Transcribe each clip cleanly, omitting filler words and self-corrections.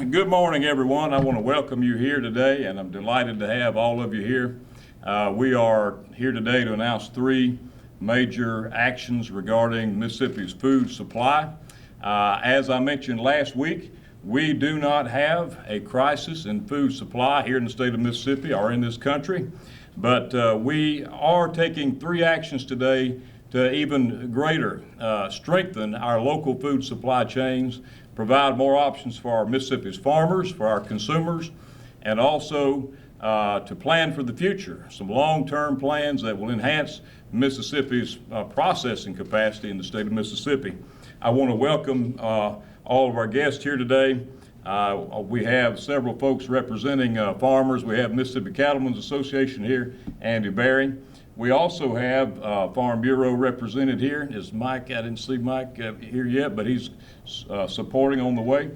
Good morning, everyone. I want to welcome you here today, and I'm delighted to have all of you here. We are here today to announce three major actions regarding Mississippi's food supply. As I mentioned last week, we do not have a crisis in food supply here in the state of Mississippi or in this country, but we are taking three actions today to even greater strengthen our local food supply chains, provide more options for our Mississippi's farmers, for our consumers, and also to plan for the future, some long-term plans that will enhance Mississippi's processing capacity in the state of Mississippi. I want to welcome all of our guests here today. We have several folks representing farmers. We have Mississippi Cattlemen's Association here, Andy Berry. We also have Farm Bureau represented here. Is Mike? I didn't see Mike here yet, but he's supporting on the way.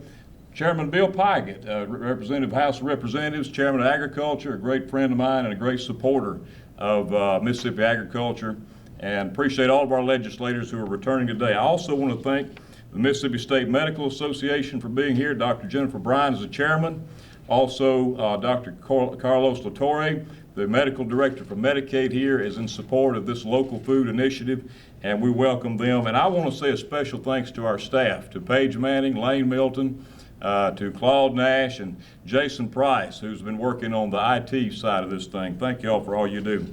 Chairman Bill Pygott, Representative House of Representatives, Chairman of Agriculture, a great friend of mine and a great supporter of Mississippi agriculture, and appreciate all of our legislators who are returning today. I also want to thank the Mississippi State Medical Association for being here. Dr. Jennifer Bryan is the chairman. Also, Dr. Carlos Latorre, the medical director for Medicaid here, is in support of this local food initiative, and we welcome them. And I want to say a special thanks to our staff, to Paige Manning, Lane Milton, to Claude Nash, and Jason Price, who's been working on the IT side of this thing. Thank you all for all you do.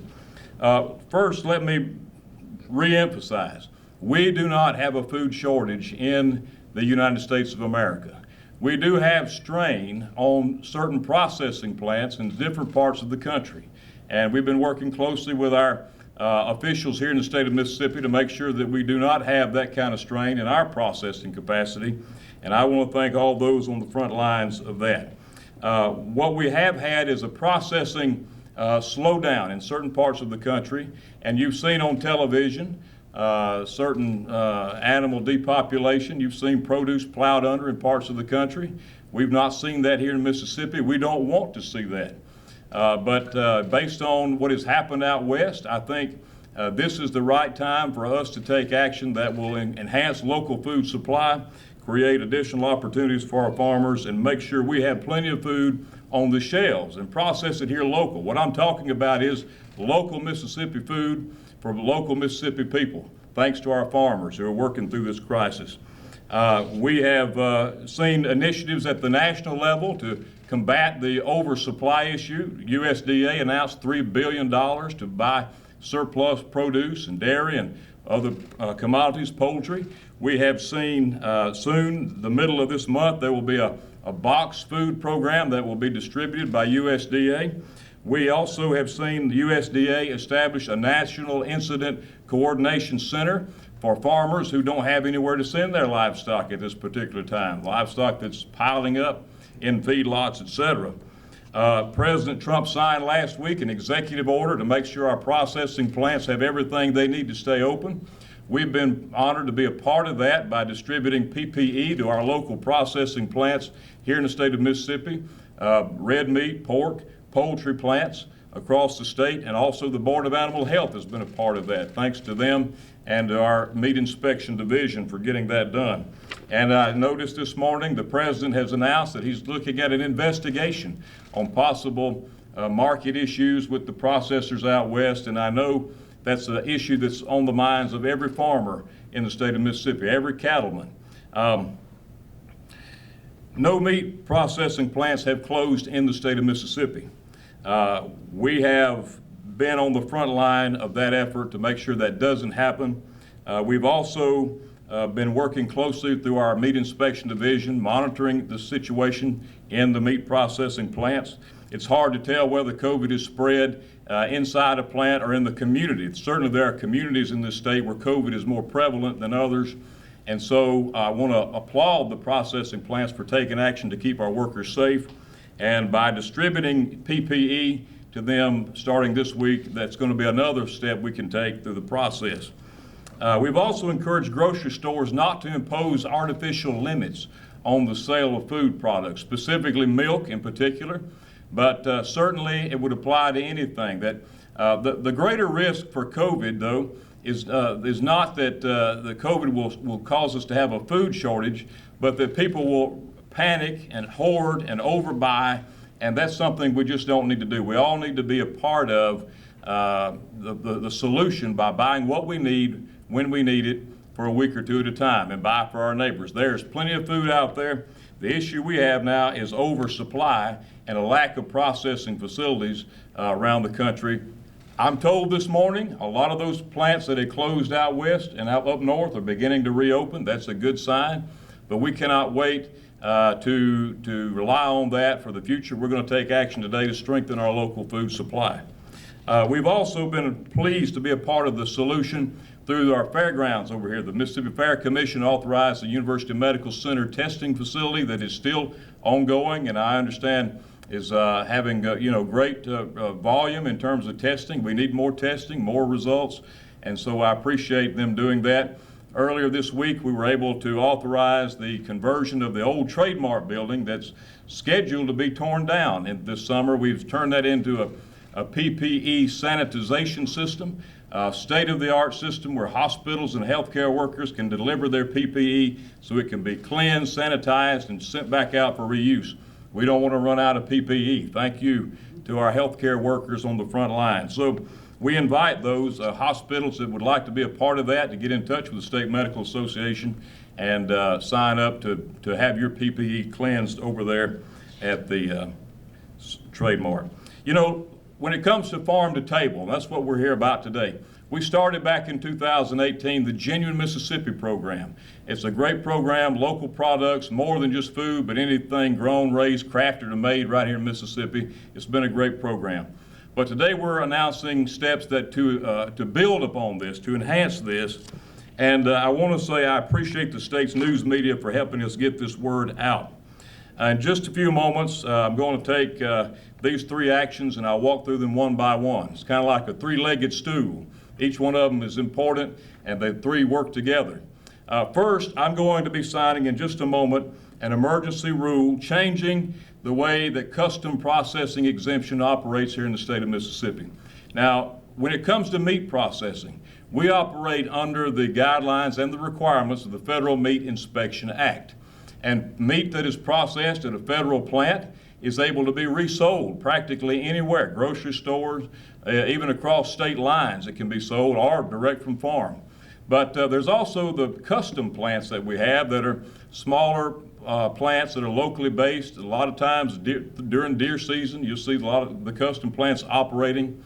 First, let me reemphasize, we do not have a food shortage in the United States of America. We do have strain on certain processing plants in different parts of the country. And we've been working closely with our officials here in the state of Mississippi to make sure that we do not have that kind of strain in our processing capacity. And I want to thank all those on the front lines of that. What we have had is a processing slowdown in certain parts of the country. And you've seen on television certain animal depopulation. You've seen produce plowed under in parts of the country. We've not seen that here in Mississippi. We don't want to see that. But based on what has happened out west, I think this is the right time for us to take action that will enhance local food supply, create additional opportunities for our farmers, and make sure we have plenty of food on the shelves and process it here local. What I'm talking about is local Mississippi food for local Mississippi people, thanks to our farmers who are working through this crisis. We have seen initiatives at the national level to combat the oversupply issue. USDA announced $3 billion to buy surplus produce and dairy and other commodities, poultry. We have seen soon, the middle of this month, there will be a box food program that will be distributed by USDA. We also have seen the USDA establish a National Incident Coordination Center for farmers who don't have anywhere to send their livestock at this particular time, livestock that's piling up in feedlots, et cetera. President Trump signed last week an executive order to make sure our processing plants have everything they need to stay open. We've been honored to be a part of that by distributing PPE to our local processing plants here in the state of Mississippi, red meat, pork, poultry plants across the state, and also the Board of Animal Health has been a part of that. Thanks to them and to our Meat Inspection Division for getting that done. And I noticed this morning the President has announced that he's looking at an investigation on possible market issues with the processors out west, and I know that's an issue that's on the minds of every farmer in the state of Mississippi, every cattleman. No meat processing plants have closed in the state of Mississippi. We have been on the front line of that effort to make sure that doesn't happen. We've also been working closely through our Meat Inspection Division, monitoring the situation in the meat processing plants. It's hard to tell whether COVID is spread inside a plant or in the community. Certainly there are communities in this state where COVID is more prevalent than others. And so I want to applaud the processing plants for taking action to keep our workers safe. And by distributing PPE to them starting this week, that's going to be another step we can take through the process. We've also encouraged grocery stores not to impose artificial limits on the sale of food products, specifically milk in particular, but certainly it would apply to anything. That the greater risk for COVID, though, is not that the COVID will cause us to have a food shortage, but that people will panic and hoard and overbuy, and that's something we just don't need to do. We all need to be a part of the solution by buying what we need when we need it for a week or two at a time, and buy for our neighbors. There's plenty of food out there. The issue we have now is oversupply and a lack of processing facilities around the country. I'm told this morning a lot of those plants that had closed out west and out up north are beginning to reopen. That's a good sign, but we cannot wait to rely on that for the future. We're going to take action today to strengthen our local food supply. We've also been pleased to be a part of the solution through our fairgrounds over here. The Mississippi Fair Commission authorized the University Medical Center testing facility that is still ongoing, and I understand is having great volume in terms of testing. We need more testing, more results, and so I appreciate them doing that. Earlier this week, we were able to authorize the conversion of the old Trademark building that's scheduled to be torn down. And this summer, we've turned that into a PPE sanitization system, state-of-the-art system where hospitals and healthcare workers can deliver their PPE so it can be cleansed, sanitized, and sent back out for reuse. We don't want to run out of PPE. Thank you to our healthcare workers on the front line. So we invite those hospitals that would like to be a part of that to get in touch with the State Medical Association and sign up to have your PPE cleansed over there at the Trademark. You know, when it comes to farm to table, that's what we're here about today. We started back in 2018 the Genuine Mississippi program. It's a great program, local products, more than just food, but anything grown, raised, crafted, and made right here in Mississippi. It's been a great program. But today we're announcing steps that to build upon this, to enhance this. And I want to say I appreciate the state's news media for helping us get this word out. In just a few moments, I'm going to take these three actions and I'll walk through them one by one. It's kind of like a three-legged stool. Each one of them is important and the three work together. First, I'm going to be signing in just a moment an emergency rule changing the way that custom processing exemption operates here in the state of Mississippi. Now, when it comes to meat processing, we operate under the guidelines and the requirements of the Federal Meat Inspection Act. And meat that is processed at a federal plant is able to be resold practically anywhere, grocery stores, even across state lines it can be sold, or direct from farm. But there's also the custom plants that we have that are smaller plants that are locally based. A lot of times during deer season, you'll see a lot of the custom plants operating.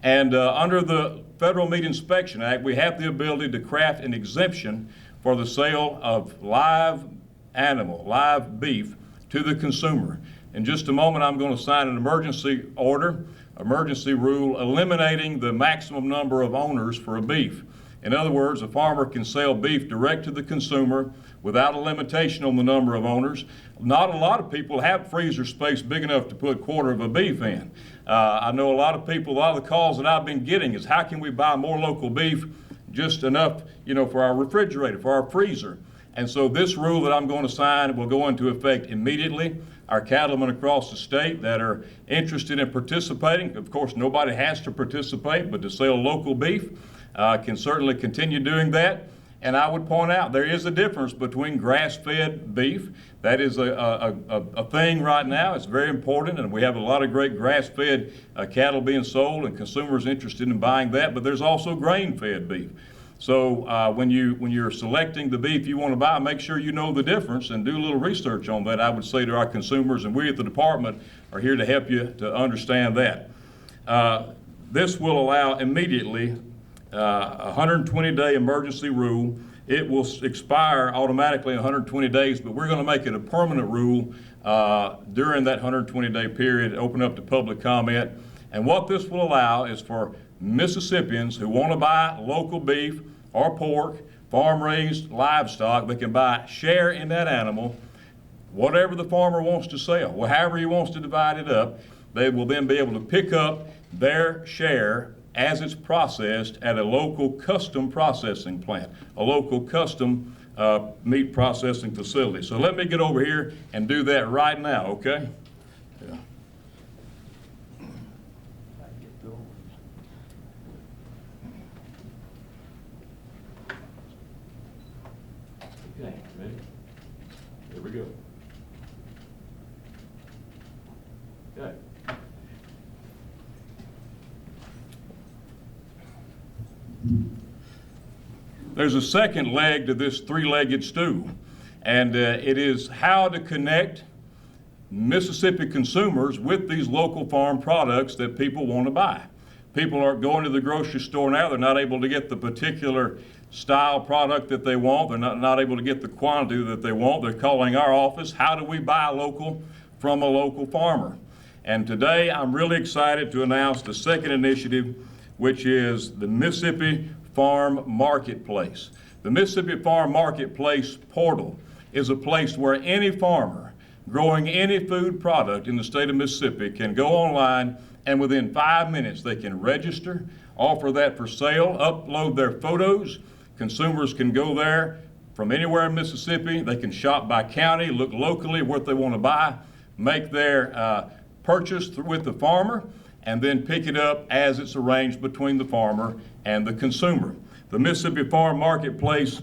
And under the Federal Meat Inspection Act, we have the ability to craft an exemption for the sale of live beef to the consumer. In just a moment, I'm going to sign an emergency rule eliminating the maximum number of owners for a beef. In other words, a farmer can sell beef direct to the consumer without a limitation on the number of owners. Not a lot of people have freezer space big enough to put a quarter of a beef in. I know a lot of the calls that I've been getting is how can we buy more local beef, just enough, for our refrigerator, for our freezer. And so this rule that I'm going to sign will go into effect immediately. Our cattlemen across the state that are interested in participating, of course, nobody has to participate, but to sell local beef can certainly continue doing that. And I would point out there is a difference between grass-fed beef. That is a thing right now. It's very important, and we have a lot of great grass-fed cattle being sold and consumers interested in buying that, but there's also grain-fed beef. So when you're selecting the beef you want to buy, make sure you know the difference and do a little research on that, I would say to our consumers, and we at the department are here to help you to understand that. This will allow immediately a 120-day emergency rule. It will expire automatically in 120 days, but we're going to make it a permanent rule during that 120-day period, open up to public comment. And what this will allow is for Mississippians who want to buy local beef or pork, farm-raised livestock, they can share in that animal, whatever the farmer wants to sell, however he wants to divide it up. They will then be able to pick up their share as it's processed at a local custom processing plant, a local custom meat processing facility. So let me get over here and do that right now, okay? Yeah. Okay, ready? Here we go. there's a second leg to this three-legged stool, and it is how to connect Mississippi consumers with these local farm products that people want to buy. People aren't going to the grocery store now. They're not able to get the particular style product that they want. They're not able to get the quantity that they want. They're calling our office. How do we buy local from a local farmer? And today I'm really excited to announce the second initiative, which is the Mississippi Farm Marketplace. The Mississippi Farm Marketplace portal is a place where any farmer growing any food product in the state of Mississippi can go online, and within 5 minutes they can register, offer that for sale, upload their photos. Consumers can go there from anywhere in Mississippi. They can shop by county, look locally what they want to buy, make their purchase with the farmer, and then pick it up as it's arranged between the farmer and the consumer. The Mississippi Farm Marketplace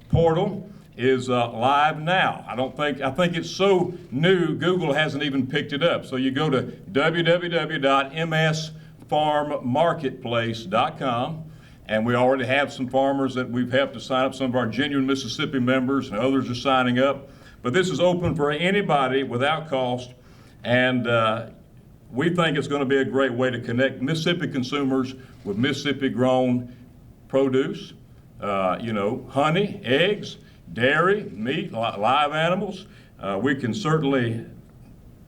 portal is live now. I think it's so new, Google hasn't even picked it up. So you go to www.msfarmmarketplace.com, and we already have some farmers that we've helped to sign up. Some of our genuine Mississippi members and others are signing up. But this is open for anybody without cost, and we think it's going to be a great way to connect Mississippi consumers with Mississippi-grown produce, honey, eggs, dairy, meat, live animals. We can certainly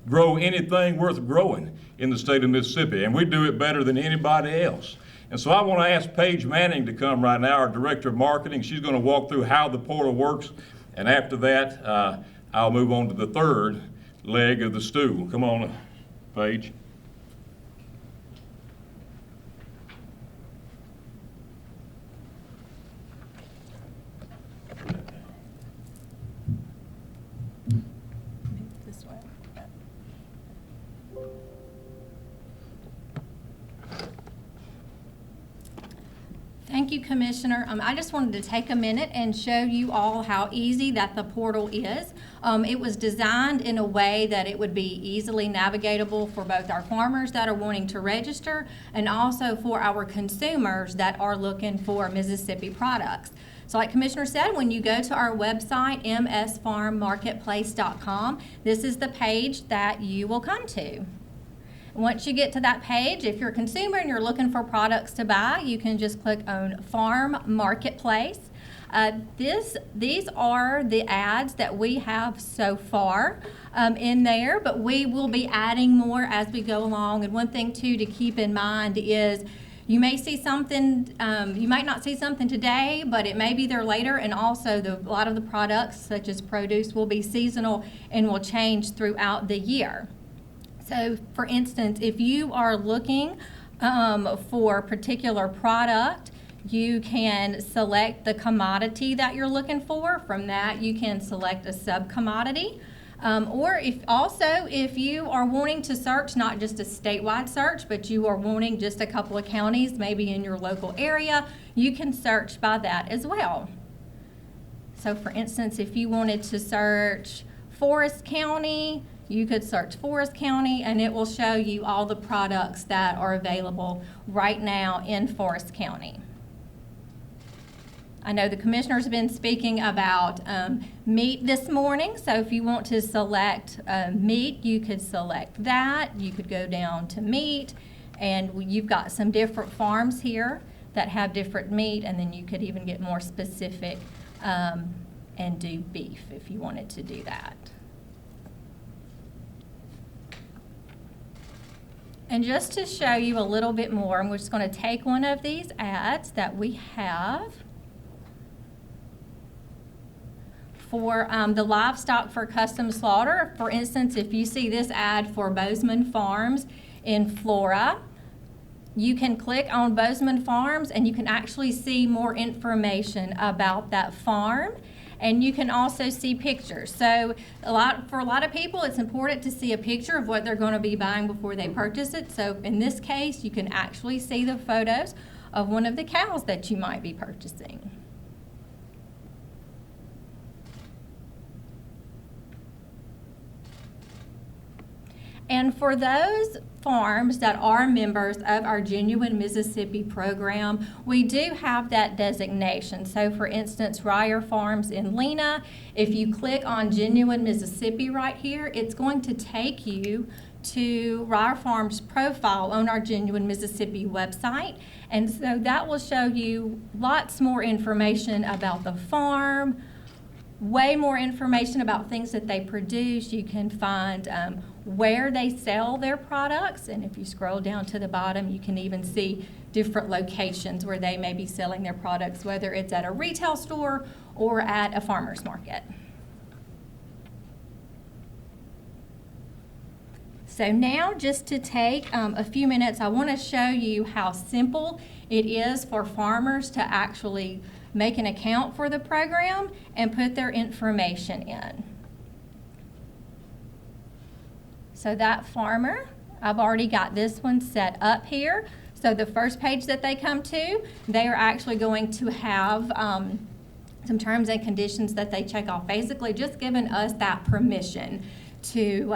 grow anything worth growing in the state of Mississippi, and we do it better than anybody else. And so I want to ask Paige Manning to come right now, our Director of Marketing. She's going to walk through how the portal works, and after that, I'll move on to the third leg of the stool. Come on, Paige. Thank you, Commissioner. I just wanted to take a minute and show you all how easy that the portal is. It was designed in a way that it would be easily navigatable for both our farmers that are wanting to register and also for our consumers that are looking for Mississippi products. So like Commissioner said, when you go to our website, msfarmmarketplace.com, this is the page that you will come to. Once you get to that page, if you're a consumer and you're looking for products to buy, you can just click on Farm Marketplace. These are the ads that we have so far in there, but we will be adding more as we go along. And one thing too to keep in mind is you may see something, you might not see something today, but it may be there later. And also a lot of the products such as produce will be seasonal and will change throughout the year. So for instance, if you are looking for a particular product, you can select the commodity that you're looking for. From that, you can select a sub-commodity. Or if you are wanting to search not just a statewide search, but you are wanting just a couple of counties, maybe in your local area, you can search by that as well. So for instance, if you wanted to search Forest County, you could search Forest County and it will show you all the products that are available right now in Forest County. I know the commissioner's been speaking about meat this morning, so if you want to select meat, you could select that. You could go down to meat, and you've got some different farms here that have different meat, and then you could even get more specific and do beef if you wanted to do that. And just to show you a little bit more, I'm just going to take one of these ads that we have for the livestock for custom slaughter. For instance, if you see this ad for Bozeman Farms in Flora, you can click on Bozeman Farms and you can actually see more information about that farm. And you can also see pictures. So for a lot of people, it's important to see a picture of what they're going to be buying before they purchase it. So in this case, you can actually see the photos of one of the cows that you might be purchasing. And for those farms that are members of our Genuine Mississippi program, we do have that designation. So for instance, Ryer Farms in Lena, if you click on Genuine Mississippi right here, it's going to take you to Ryer Farms' profile on our Genuine Mississippi website. And so that will show you lots more information about the farm, way more information about things that they produce. You can find where they sell their products, and if you scroll down to the bottom, you can even see different locations where they may be selling their products, whether it's at a retail store or at a farmer's market. So now, just to take a few minutes, I want to show you how simple it is for farmers to actually make an account for the program and put their information in. So that farmer, I've already got this one set up here. So the first page that they come to, they are actually going to have some terms and conditions that they check off, basically just giving us that permission to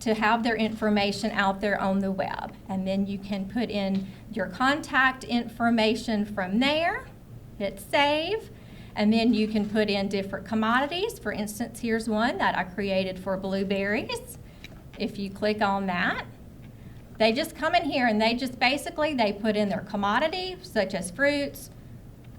have their information out there on the web. And then you can put in your contact information from there, hit save, and then you can put in different commodities. For instance, here's one that I created for blueberries. If you click on that, they just come in here and they just basically, they put in their commodity, such as fruits.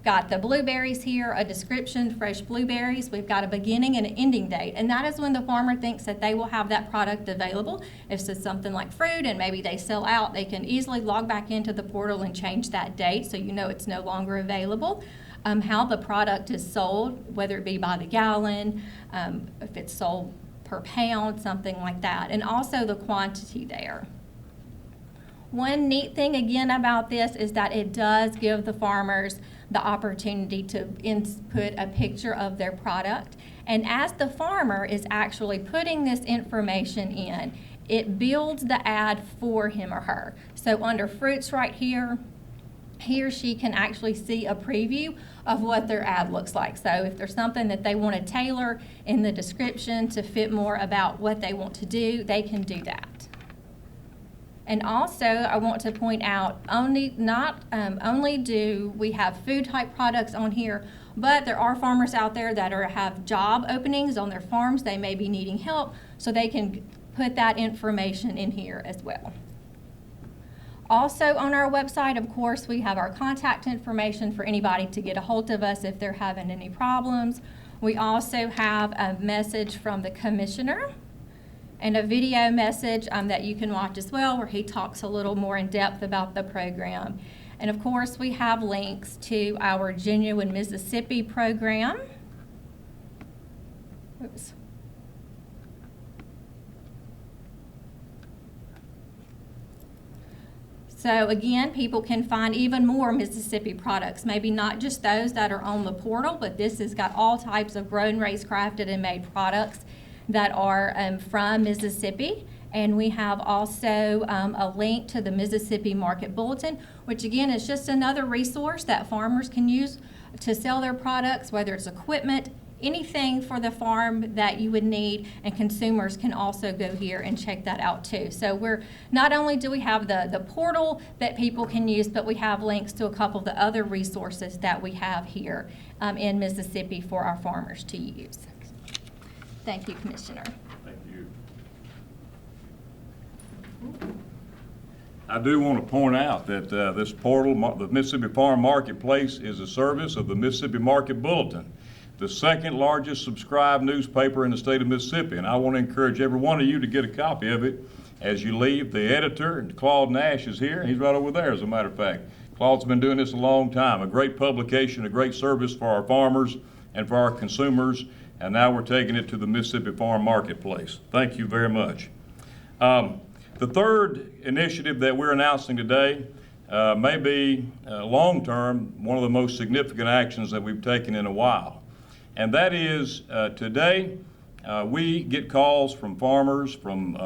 Got the blueberries here, a description, fresh blueberries. We've got a beginning and an ending date, and that is when the farmer thinks that they will have that product available. If it's something like fruit and maybe they sell out, they can easily log back into the portal and change that date so you know it's no longer available. How the product is sold, whether it be by the gallon, if it's sold per pound, something like that, and also the quantity there. One neat thing again about this is that it does give the farmers the opportunity to input a picture of their product. And as the farmer is actually putting this information in, it builds the ad for him or her. So under fruits right here, he or she can actually see a preview of what their ad looks like. So if there's something that they want to tailor in the description to fit more about what they want to do, they can do that. And also, I want to point out, only do we have food type products on here, but there are farmers out there that have job openings on their farms. They may be needing help, so they can put that information in here as well. Also on our website, of course, we have our contact information for anybody to get a hold of us if they're having any problems. We also have a message from the commissioner and a video message that you can watch as well, where he talks a little more in depth about the program. And of course, we have links to our Genuine Mississippi program. Oops. So again, people can find even more Mississippi products, maybe not just those that are on the portal, but this has got all types of grown, raised, crafted, and made products that are from Mississippi. And we have also a link to the Mississippi Market Bulletin, which again is just another resource that farmers can use to sell their products, whether it's equipment, anything for the farm that you would need, and consumers can also go here and check that out too. So not only do we have the portal that people can use, but we have links to a couple of the other resources that we have here in Mississippi for our farmers to use. Thank you, Commissioner. Thank you. I do want to point out that this portal, the Mississippi Farm Marketplace, is a service of the Mississippi Market Bulletin, the second largest subscribed newspaper in the state of Mississippi. And I want to encourage every one of you to get a copy of it as you leave. The editor, Claude Nash, is here. He's right over there, as a matter of fact. Claude's been doing this a long time. A great publication, a great service for our farmers and for our consumers. And now we're taking it to the Mississippi Farm Marketplace. Thank you very much. The third initiative that we're announcing today may be long-term one of the most significant actions that we've taken in a while. And that is today we get calls from farmers, from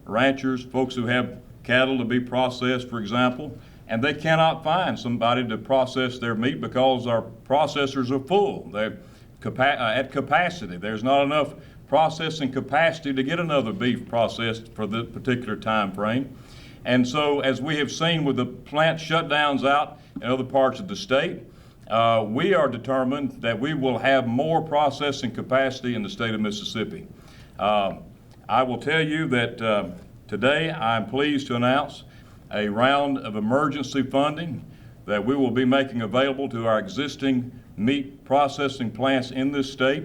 ranchers, folks who have cattle to be processed, for example, and they cannot find somebody to process their meat because our processors are full. They're at capacity. There's not enough processing capacity to get another beef processed for the particular time frame. And so, as we have seen with the plant shutdowns out in other parts of the state, we are determined that we will have more processing capacity in the state of Mississippi. I will tell you that today I'm pleased to announce a round of emergency funding that we will be making available to our existing meat processing plants in this state.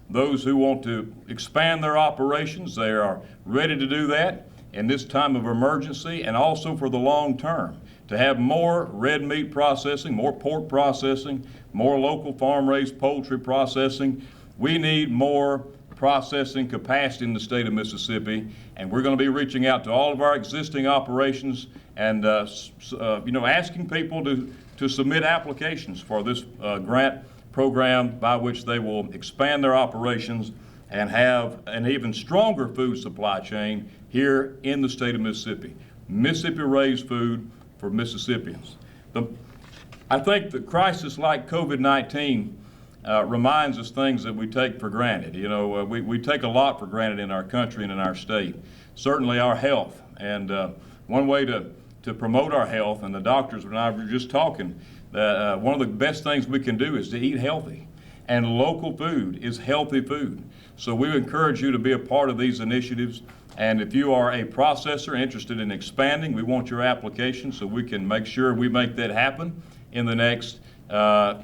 Those who want to expand their operations, they are ready to do that in this time of emergency, and also for the long term, to have more red meat processing, more pork processing, more local farm-raised poultry processing. We need more processing capacity in the state of Mississippi, and we're going to be reaching out to all of our existing operations and asking people to submit applications for this grant program by which they will expand their operations and have an even stronger food supply chain here in the state of Mississippi. Mississippi-raised food for Mississippians. I think the crisis like COVID-19 reminds us things that we take for granted. We take a lot for granted in our country and in our state. Certainly our health. And one way to promote our health, and the doctors and I were just talking, that one of the best things we can do is to eat healthy. And local food is healthy food. So we encourage you to be a part of these initiatives. And if you are a processor interested in expanding, we want your application so we can make sure we make that happen in the next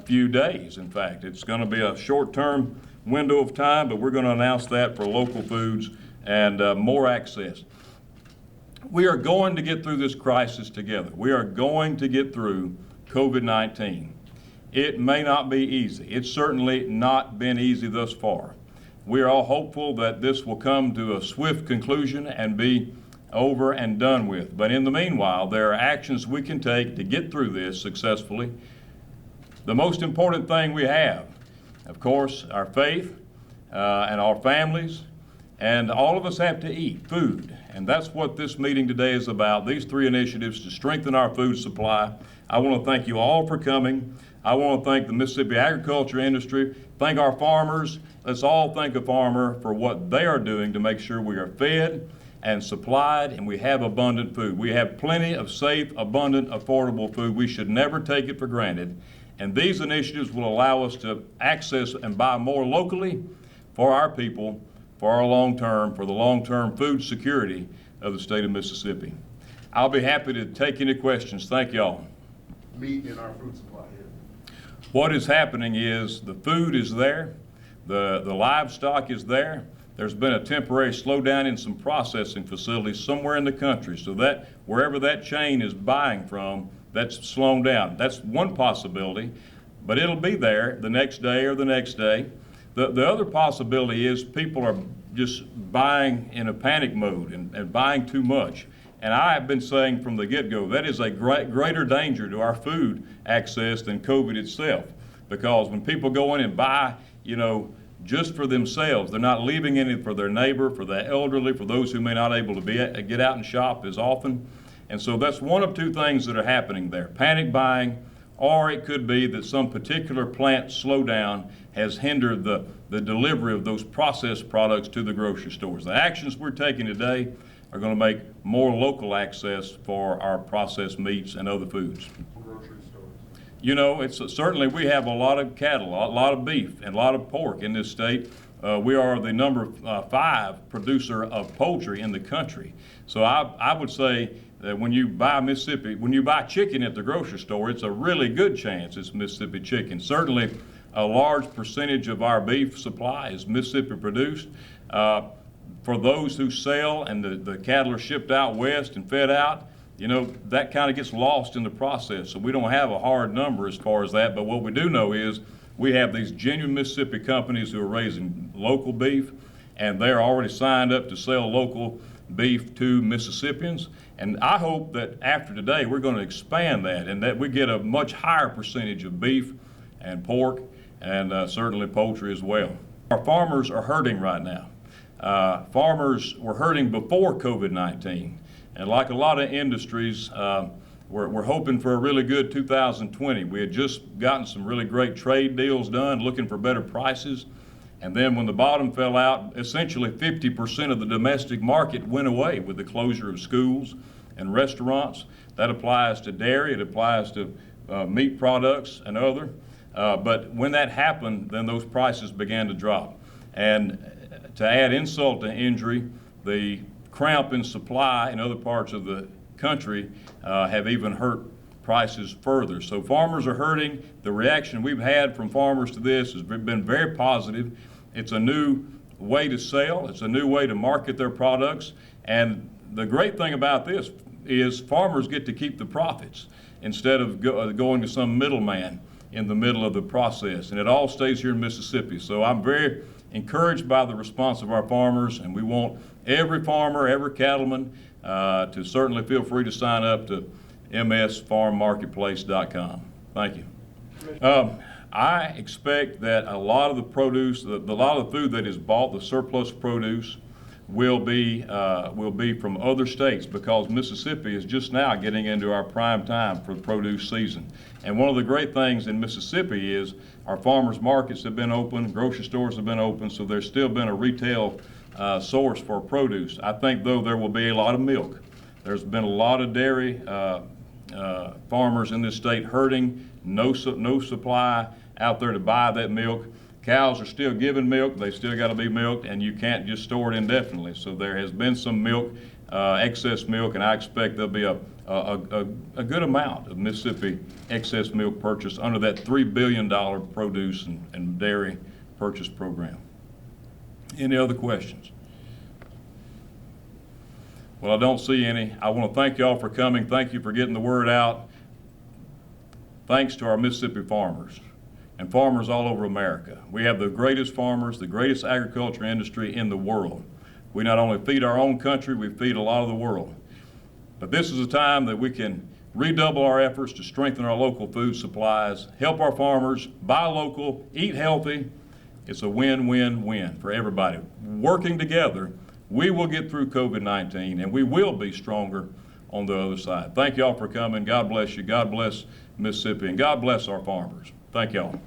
few days. In fact, it's going to be a short-term window of time, but we're going to announce that for local foods and more access. We are going to get through this crisis together. We are going to get through COVID-19. It may not be easy. It's certainly not been easy thus far. We are all hopeful that this will come to a swift conclusion and be over and done with. But in the meanwhile, there are actions we can take to get through this successfully. The most important thing we have, of course, our faith and our families, and all of us have to eat food. And that's what this meeting today is about, these three initiatives to strengthen our food supply. I want to thank you all for coming. I want to thank the Mississippi agriculture industry, thank our farmers. Let's all thank a farmer for what they are doing to make sure we are fed and supplied and we have abundant food. We have plenty of safe, abundant, affordable food. We should never take it for granted. And these initiatives will allow us to access and buy more locally for our people, for our for the long-term food security of the state of Mississippi. I'll be happy to take any questions. Thank y'all. Meat in our food supply here. What is happening is the food is there, the livestock is there. There's been a temporary slowdown in some processing facilities somewhere in the country, so that wherever that chain is buying from, that's slowed down. That's one possibility, but it'll be there the next day or the next day. The other possibility is people are just buying in a panic mode and buying too much. And I have been saying from the get-go, that is a greater danger to our food access than COVID itself. Because when people go in and buy, just for themselves, they're not leaving any for their neighbor, for the elderly, for those who may not able to get out and shop as often. And so that's one of two things that are happening there. Panic buying, or it could be that some particular plant slowdown has hindered the delivery of those processed products to the grocery stores. The actions we're taking today are going to make more local access for our processed meats and other foods. Grocery stores. It's certainly we have a lot of cattle, a lot of beef, and a lot of pork in this state. We are the number 5 producer of poultry in the country. So I would say that when you buy chicken at the grocery store, it's a really good chance it's Mississippi chicken. Certainly a large percentage of our beef supply is Mississippi produced. For those who sell and the cattle are shipped out west and fed out, that kind of gets lost in the process. So we don't have a hard number as far as that, but what we do know is we have these genuine Mississippi companies who are raising local beef, and they're already signed up to sell local beef to Mississippians. And I hope that after today, we're going to expand that and that we get a much higher percentage of beef and pork and certainly poultry as well. Our farmers are hurting right now. Farmers were hurting before COVID-19. And like a lot of industries, we're hoping for a really good 2020. We had just gotten some really great trade deals done, looking for better prices. And then when the bottom fell out, essentially 50% of the domestic market went away with the closure of schools and restaurants. That applies to dairy, it applies to meat products and other. But when that happened, then those prices began to drop. And to add insult to injury, the cramp in supply in other parts of the country have even hurt prices further. So farmers are hurting. The reaction we've had from farmers to this has been very positive. It's a new way to sell. It's a new way to market their products. And the great thing about this is farmers get to keep the profits instead of going to some middleman in the middle of the process. And it all stays here in Mississippi. So I'm very encouraged by the response of our farmers, and we want every farmer, every cattleman to certainly feel free to sign up to msfarmmarketplace.com. Thank you. I expect that a lot of the produce, a lot of the food that is bought, the surplus produce, will be from other states, because Mississippi is just now getting into our prime time for the produce season. And one of the great things in Mississippi is our farmers markets have been open, grocery stores have been open, so there's still been a retail source for produce. I think, though, there will be a lot of milk. There's been a lot of dairy farmers in this state hurting, no supply out there to buy that milk. Cows are still giving milk, they still got to be milked, and you can't just store it indefinitely. So there has been some milk, excess milk, and I expect there'll be a good amount of Mississippi excess milk purchased under that $3 billion produce and dairy purchase program. Any other questions? Well, I don't see any. I want to thank y'all for coming. Thank you for getting the word out. Thanks to our Mississippi farmers and farmers all over America. We have the greatest farmers, the greatest agriculture industry in the world. We not only feed our own country, we feed a lot of the world. But this is a time that we can redouble our efforts to strengthen our local food supplies, help our farmers, buy local, eat healthy. It's a win-win-win for everybody. Working together, we will get through COVID-19, and we will be stronger on the other side. Thank y'all for coming. God bless you. God bless Mississippi, and God bless our farmers. Thank y'all.